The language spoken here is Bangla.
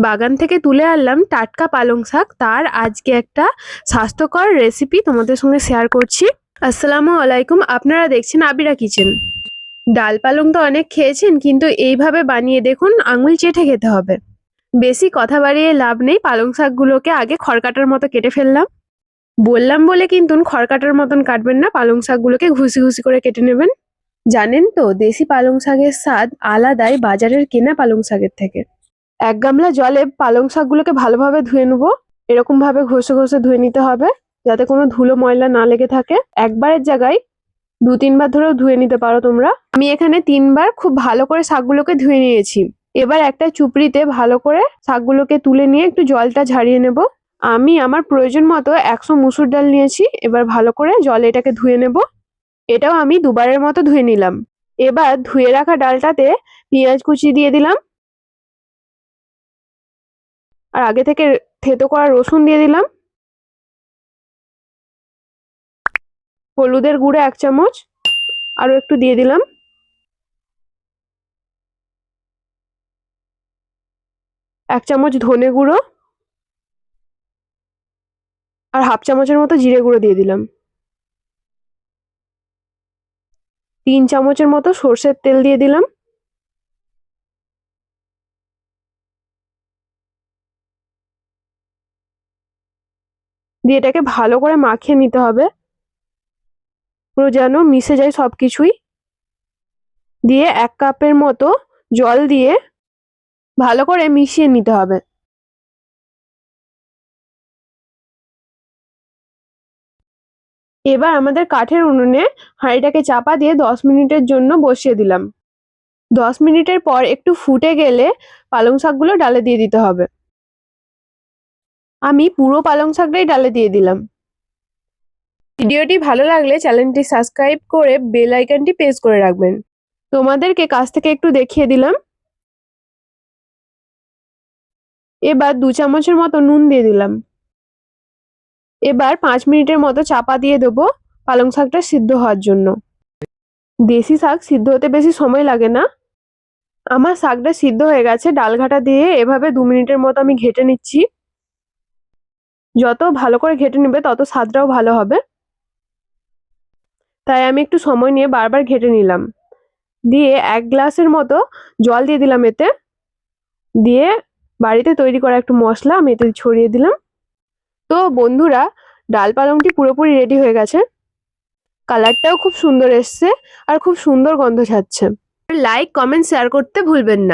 বাগান থেকে তুলে আনলাম টাটকা পালং শাক। তার আজকে একটা স্বাস্থ্যকর রেসিপি তোমাদের সঙ্গে শেয়ার করছি। আসসালামু আলাইকুম, আপনারা দেখছেন আবিরা কিচেন। ডাল পালং তো অনেক খেয়েছেন, কিন্তু এইভাবে বানিয়ে দেখুন, আঙুল চেটে খেতে হবে। বেশি কথা বাড়িয়ে লাভ নেই, পালং শাকগুলোকে আগে খড়কাটার মতো কেটে ফেললাম। বললাম বলে কিন্তু খড়কাটার মতন কাটবেন না, পালং শাকগুলোকে ঘুষি ঘুষি করে কেটে নেবেন। জানেন তো, দেশি পালং শাকের স্বাদ আলাদাই বাজারের কেনা পালং শাকের থেকে। এক গামলা জলে পালং শাকগুলোকে ভালোভাবে ধুয়ে নেবো। এরকম ভাবে ঘষে ঘষে ধুয়ে নিতে হবে, যাতে কোনো ধুলো ময়লা না লেগে থাকে। একবারের জায়গায় 2-3 বার ধরেও ধুয়ে নিতে পারো তোমরা। আমি এখানে 3 বার খুব ভালো করে শাকগুলোকে ধুয়ে নিয়েছি। এবার একটা চুপড়িতে ভালো করে শাকগুলোকে তুলে নিয়ে একটু জলটা ঝারিয়ে নেব। আমি আমার প্রয়োজন মতো 100 মুসুর ডাল নিয়েছি। এবার ভালো করে জলে এটাকে ধুয়ে নেব। এটাও আমি 2বারের মতো ধুয়ে নিলাম। এবার ধুয়ে রাখা ডালটাতে পেঁয়াজ কুচি দিয়ে দিলাম, আর আগে থেকে থেতো করা রসুন দিয়ে দিলাম। হলুদের গুঁড়ো 1 চামচ, আরো একটু দিয়ে দিলাম। এক চামচ ধনে গুঁড়ো, আর হাফ চামচের মতো জিরে গুঁড়ো দিয়ে দিলাম। 3 চামচের মতো সর্ষের তেল দিয়ে দিলাম। দিয়ে এটাকে ভালো করে মাখিয়ে নিতে হবে, পুরো যেন মিশে যায় সবকিছুই। দিয়ে 1 কাপের মতো জল দিয়ে ভালো করে মিশিয়ে নিতে হবে। এবার আমাদের কাঠের উনুনে হাঁড়িটাকে চাপা দিয়ে 10 মিনিটের জন্য বসিয়ে দিলাম। 10 মিনিটের পর একটু ফুটে গেলে পালং শাকগুলো ডালে দিয়ে দিতে হবে। আমি পুরো পালং শাকটাই ডালে দিয়ে দিলাম। ভিডিওটি ভালো লাগলে চ্যানেলটি সাবস্ক্রাইব করে বেল আইকনটি প্রেস করে রাখবেন। তোমাদেরকে কাছ থেকে একটু দেখিয়ে দিলাম। এবার 2 চামচের মতো নুন দিয়ে দিলাম। এবার 5 মিনিটের মতো চাপা দিয়ে দেবো পালং শাকটা সিদ্ধ হওয়ার জন্য। দেশি শাক সিদ্ধ হতে বেশি সময় লাগে না। আমার শাকটা সিদ্ধ হয়ে গেছে। ডাল ঘাটা দিয়ে এভাবে 2 মিনিটের মতো আমি ঘেটে নিচ্ছি। যত ভালো করে ঘেটে নেবে তত স্বাদটাও ভালো হবে, তাই আমি একটু সময় নিয়ে বারবার ঘেটে নিলাম। দিয়ে 1 গ্লাসের মতো জল দিয়ে দিলাম এতে। দিয়ে বাড়িতে তৈরি করা একটু মশলা আমি এতে ছড়িয়ে দিলাম। তো বন্ধুরা, ডাল পালংটি পুরোপুরি রেডি হয়ে গেছে। কালারটাও খুব সুন্দর এসছে, আর খুব সুন্দর গন্ধ ছাড়ছে। লাইক, কমেন্ট, শেয়ার করতে ভুলবেন না।